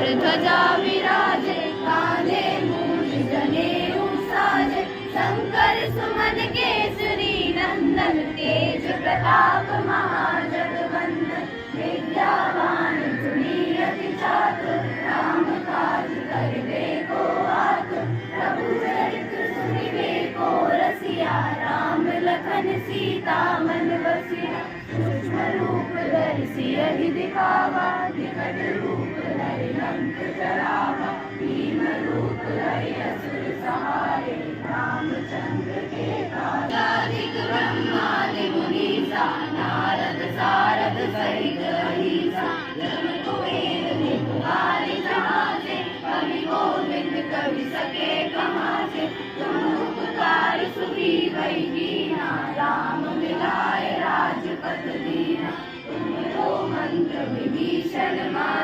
पर ध्वजा विराजे, कांधे मूंज जनेऊ साजे। शंकर सुमन केसरी नंदन, तेज प्रताप महाजगवंदन। विद्यावान गुणी अति चातुर, राम काज करिबे को आतुर। प्रभु चरित्र सुनिबे को रसिया, राम लखन सीता मन बसिया। सूक्ष्म रूप धरि सियहि दिखावा, विकट रूप धरि लंक जरावा। भीम रूप धरि असुर सहारे, रामचंद्र के काज। अधिक ब्रह्मादि मुनीसा, नारद सारद सहित अहिसा। जम कुबेर निपुवारि जहासे, कवि गोविंद कवि सके कहासे। तुम उपकार सुग्रीवहि कीन्हा, राम मिलाए राजपद दीन्हा। तुम तो मंत्र विभीषण माना,